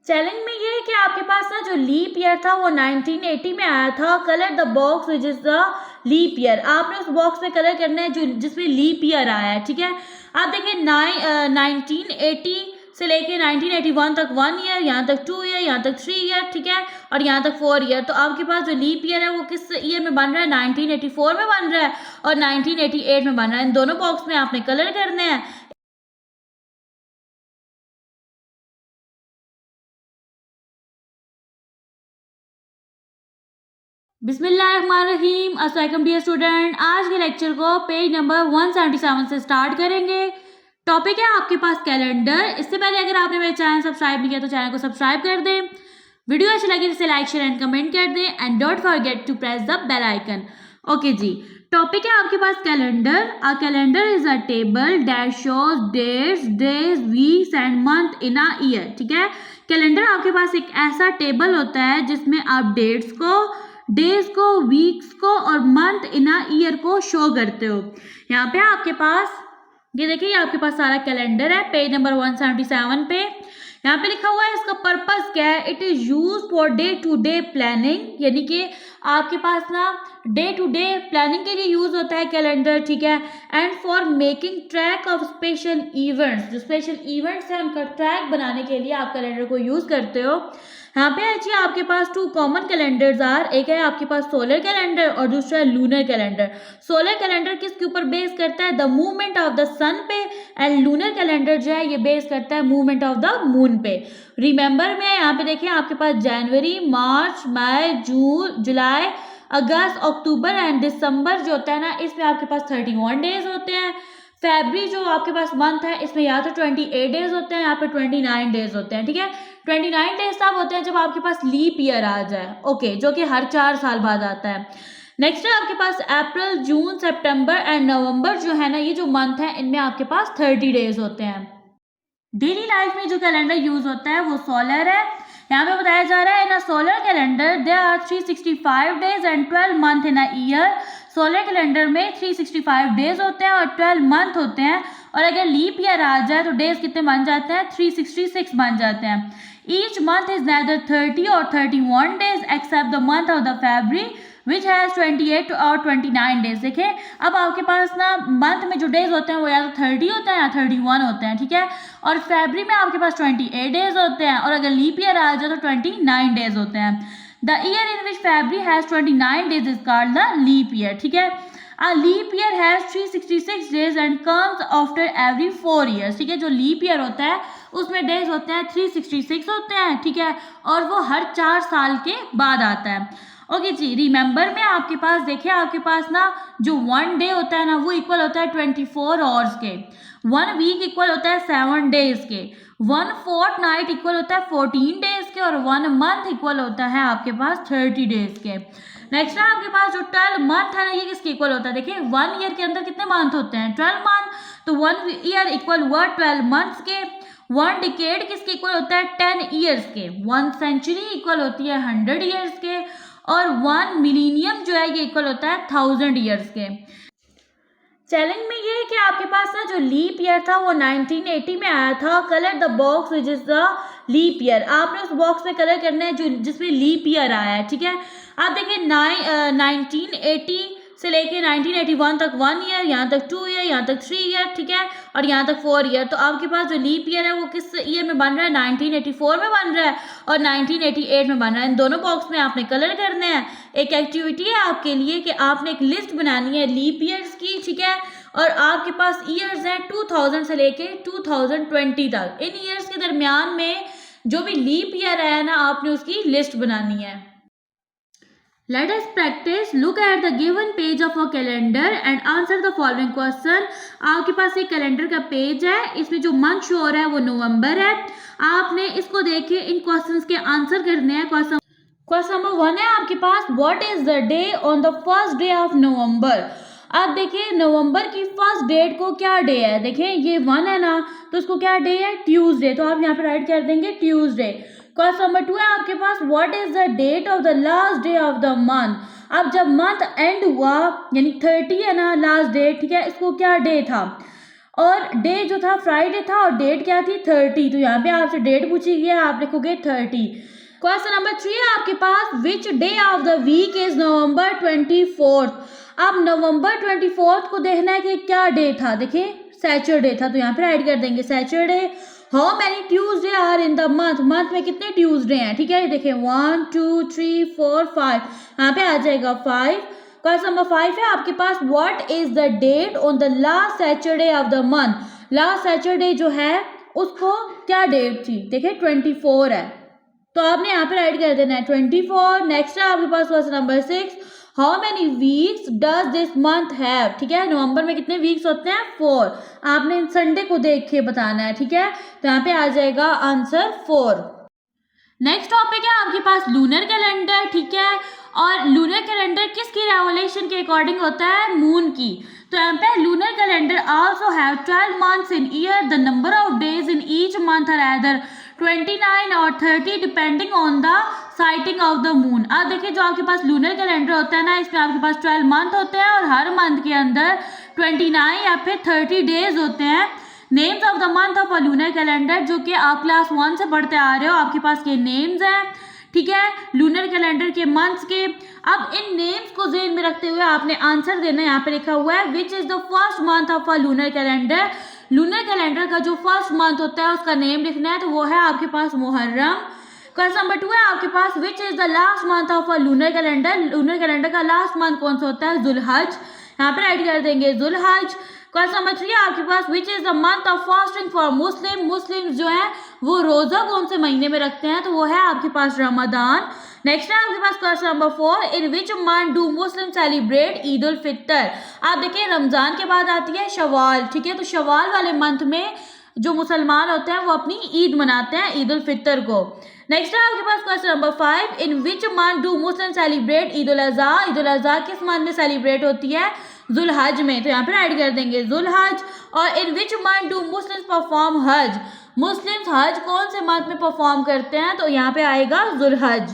Challenge में ये है कि आपके पास ना जो लीप ईयर था वो 1980 में आया था। Colour the box which is the leap year. आपने उस बॉक्स में कलर करना है जो जिसमें लीप ईयर आया है, ठीक है। आप देखिए 1980 से लेके 1981 तक 1 ईयर, यहाँ तक 2 ईयर, यहाँ तक 3 ईयर, ठीक है, और यहाँ तक 4 ईयर। तो आपके पास जो लीप ईयर है वो किस ईयर में बन रहा है? 1984 में बन रहा है और 1988 में बन रहा है। इन दोनों बॉक्स में आपने कलर करने हैं। बिस्मिल्लाहिर्रहमानिर्रहीम। अस्सलाम डियर स्टूडेंट, आज के लेक्चर को पेज नंबर 177 से स्टार्ट करेंगे। टॉपिक है आपके पास कैलेंडर। इससे पहले अगर आपने मेरे चैनल सब्सक्राइब नहीं किया तो चैनल को सब्सक्राइब कर दें। वीडियो अच्छी लगी तो इसे लाइक शेयर एंड कमेंट कर दें and don't forget to press the bell icon. Okay जी, टॉपिक है आपके पास calendar. A calendar is a table that shows dates, days, weeks and month in a year, ठीक है। कैलेंडर आपके पास एक ऐसा टेबल होता है जिसमें आप डेट्स को, डेज को, वीक्स को और मंथ इन अ ईयर को शो करते हो। यहाँ पे आपके पास ये देखिए, ये आपके पास सारा कैलेंडर है पेज नंबर 177 पे। यहाँ पे लिखा हुआ है इसका पर्पस क्या है। It is use for day to day planning, यानी कि आपके पास ना डे टू डे प्लानिंग के लिए यूज होता है कैलेंडर, ठीक है। And for making track of special events, जो स्पेशल इवेंट्स हैं उनका ट्रैक बनाने के लिए आप कैलेंडर को यूज करते हो। यहाँ पे अच्छी आपके पास टू कॉमन कैलेंडर्स आर, एक है आपके पास सोलर कैलेंडर और दूसरा है लूनर कैलेंडर। सोलर कैलेंडर किसके ऊपर बेस करता है? द मूवमेंट ऑफ द सन पे। एंड लूनर कैलेंडर जो है ये बेस करता है मूवमेंट ऑफ द मून पे। रिमेंबर में यहाँ पे देखिए आपके पास जनवरी, मार्च, मई, जून, जुलाई, अगस्त, अक्टूबर एंड दिसंबर जो होता है ना, इसमें आपके पास 31 डेज होते हैं। फरवरी जो आपके पास मंथ है इसमें या तो 28 डेज होते हैं, यहाँ पे 29 डेज होते हैं, ठीक है। 29 डेज तब होते हैं जब आपके पास लीप ईयर आ जाए, ओके, जो कि हर 4 साल बाद आता है। नेक्स्ट है आपके पास अप्रैल, जून, सितंबर एंड नवंबर जो है ना, ये जो मंथ है इनमें आपके पास 30 डेज होते हैं। डेली लाइफ में जो कैलेंडर यूज होता है वो सोलर है। यहाँ पे बताया जा रहा है in a solar calendar there are 365 days and 12 month in a year. Solar calendar में 365 डेज होते हैं और 12 मंथ होते हैं। और अगर लीप ईयर आ जाए तो डेज कितने बन जाते हैं? 366 बन जाते हैं। ईच मंथ इज neither 30 और 31 days except the month of the February which has 28 और 29 डेज। देखें, अब आपके पास ना मंथ में जो डेज होते हैं वो या तो 30 होते हैं या 31 होते हैं, ठीक है। और फरवरी में आपके पास 28 डेज होते हैं और अगर लीप ईयर आ जाए तो 29 डेज होते हैं। The year in which February has 29 days is called the leap year, ठीक है। A leap year has 366 days and comes after every 4 years, ठीक है। जो लीप ईयर होता है उसमें डेज होते हैं 366 होते हैं, ठीक है, और वो हर 4 साल के बाद आता है। ओके जी, रिमेंबर में आपके पास देखिए, आपके पास ना जो 1 डे होता है ना वो इक्वल होता है 24 आवर्स के। 1 वीक इक्वल होता है 7 डेज के। 1 फोर्टनाइट इक्वल होता है 14 डेज के और 1 मंथ इक्वल होता है आपके पास 30 डेज के। नेक्स्ट है आपके पास जो 12 मंथ है ना, ये किसके इक्वल होता है? देखिए 1 ईयर के अंदर कितने मंथ होते हैं? 12 मंथ। तो 1 ईयर इक्वल हुआ 12 मंथ्स के। 1 डिकेड किसके इक्वल होता है? 10 ईयर्स के। 1 सेंचुरी इक्वल होती है 100 ईयर्स के और 1 मिलीनियम जो है ये इक्वल होता है 1000 ईयर्स के। चैलेंज में ये है कि आपके पास ना जो लीप ईयर था वो 1980 में आया था। Colour the box which is the leap year. आपने उस बॉक्स में कलर करना है जो जिसमें लीप ईयर आया है, ठीक है। आप देखिए 1980 से लेके 1981 तक 1 ईयर, यहाँ तक 2 ईयर, यहाँ तक 3 ईयर, ठीक है, और यहाँ तक 4 ईयर। तो आपके पास जो लीप ईयर है वो किस ईयर में बन रहा है? 1984 में बन रहा है और 1988 में बन रहा है। इन दोनों बॉक्स में आपने कलर करने हैं। एक एक्टिविटी है आपके लिए कि आपने एक लिस्ट बनानी है लीप ईयर्स की, ठीक है, और आपके पास ईयर्स हैं 2000 से लेके 2020 तक। इन ईयर्स के दरमियान में जो भी लीप ईयर है ना, आपने उसकी लिस्ट बनानी है। Let us practice. Look at the given page of a calendar and answer the following question. आपके पास एक कैलेंडर का पेज है, इसमें जो मंथ शो हो रहा है वो नवंबर है। आपने इसको देखे इन क्वेश्चंस के आंसर करने हैं। क्वेश्चन नंबर 1 है आपके पास, what is the day on the first day of November. आप देखिए नवंबर की फर्स्ट डेट को क्या डे है? देखिए ये 1 है ना, तो उसको क्या डे है? ट्यूसडे। तो आप यहाँ पे राइट कर देंगे ट्यूसडे। क्वेश्चन नंबर 2 है आपके पास, what is the date of the last day of the month. अब जब मंथ एंड हुआ यानी 30 है ना लास्ट डेट, ठीक है, इसको क्या डे था? और डे जो था फ्राइडे था और डेट क्या थी 30, तो यहाँ पे आपसे डेट पूछी गई है, आप लिखोगे 30। क्वेश्चन नंबर 3 है आपके पास, which day of the week is November 24th। अब नवंबर 24th को देखना है कि क्या डे था, देखिए सैटरडे था, तो यहाँ पे राइट कर देंगे Saturday. How many Tuesday are in the month, month में कितने ट्यूजडे हैं, ठीक है, ये देखिए 1 2 3 4 5, यहाँ पे आ जाएगा 5। क्वेश्चन नंबर 5 है आपके पास, what is the date on the last Saturday of the month. Last Saturday जो है उसको क्या डेट थी, देखिए 24 है, तो आपने यहाँ पे राइट कर देना है 24। नेक्स्ट है आपके पास question number 6, how many weeks does this month have, ठीक है, नवंबर में कितने वीक्स होते हैं 4, आपने संडे को देख के बताना है, ठीक है, तो यहाँ पे आ जाएगा आंसर 4। नेक्स्ट टॉपिक है आपके पास लूनर कैलेंडर, ठीक है, और लूनर कैलेंडर किसकी रेवोल्यूशन के अकॉर्डिंग होता है, मून की। तो यहाँ पे lunar calendar also have 12 months in year, the number of days in each month are either 29 और 30 depending on the sighting of the moon. अब देखिए जो आपके पास लूनर कैलेंडर होता है ना, इसमें आपके पास 12 मंथ होते हैं और हर मंथ के अंदर 29 या फिर 30 डेज होते हैं। Names of the month of a lunar calendar, जो कि आप क्लास 1 से पढ़ते आ रहे हो, आपके पास के नेम्स हैं, ठीक है, लूनर कैलेंडर के मंथ्स के। अब इन नेम्स को ज़हन में रखते हुए आपने आंसर देना है, यहाँ पे लिखा हुआ है विच is the first month of a lunar calendar. Lunar calendar का जो फर्स्ट मंथ होता है उसका नेम लिखना है, तो वो है आपके पास मुहर्रम। क्वेश्चन नंबर 2 है आपके पास, which is the last month of a lunar calendar. Lunar calendar का लास्ट मंथ कौन सा होता है, जुलहज, यहाँ पे राइट कर देंगे जुलहज। क्वेश्चन नंबर 3 है आपके पास, which is the month of fasting for Muslim. Muslims जो है वो रोजा कौन से महीने में रखते हैं, तो वो है आपके पास रमजान। नेक्स्ट है आपके पास question number 4, in which month do Muslim celebrate Eid ul Fitr. आप देखिए रमजान के बाद आती है शवाल, ठीक है, तो शवाल वाले मंथ में जो मुसलमान होते हैं वो अपनी ईद मनाते हैं, ईद उल फितर को। नेक्स्ट है आपके पास question number 5, in which month do Muslim celebrate Eid ul Azha. Eid ul Azha किस मंथ में सेलिब्रेट होती है, जुलहज में, तो यहाँ पे राइट कर देंगे जुलहज। और in which month do Muslims perform Hajj. Muslims Hajj कौन से मंथ में परफॉर्म करते हैं, तो यहाँ पे आएगा जुलहज।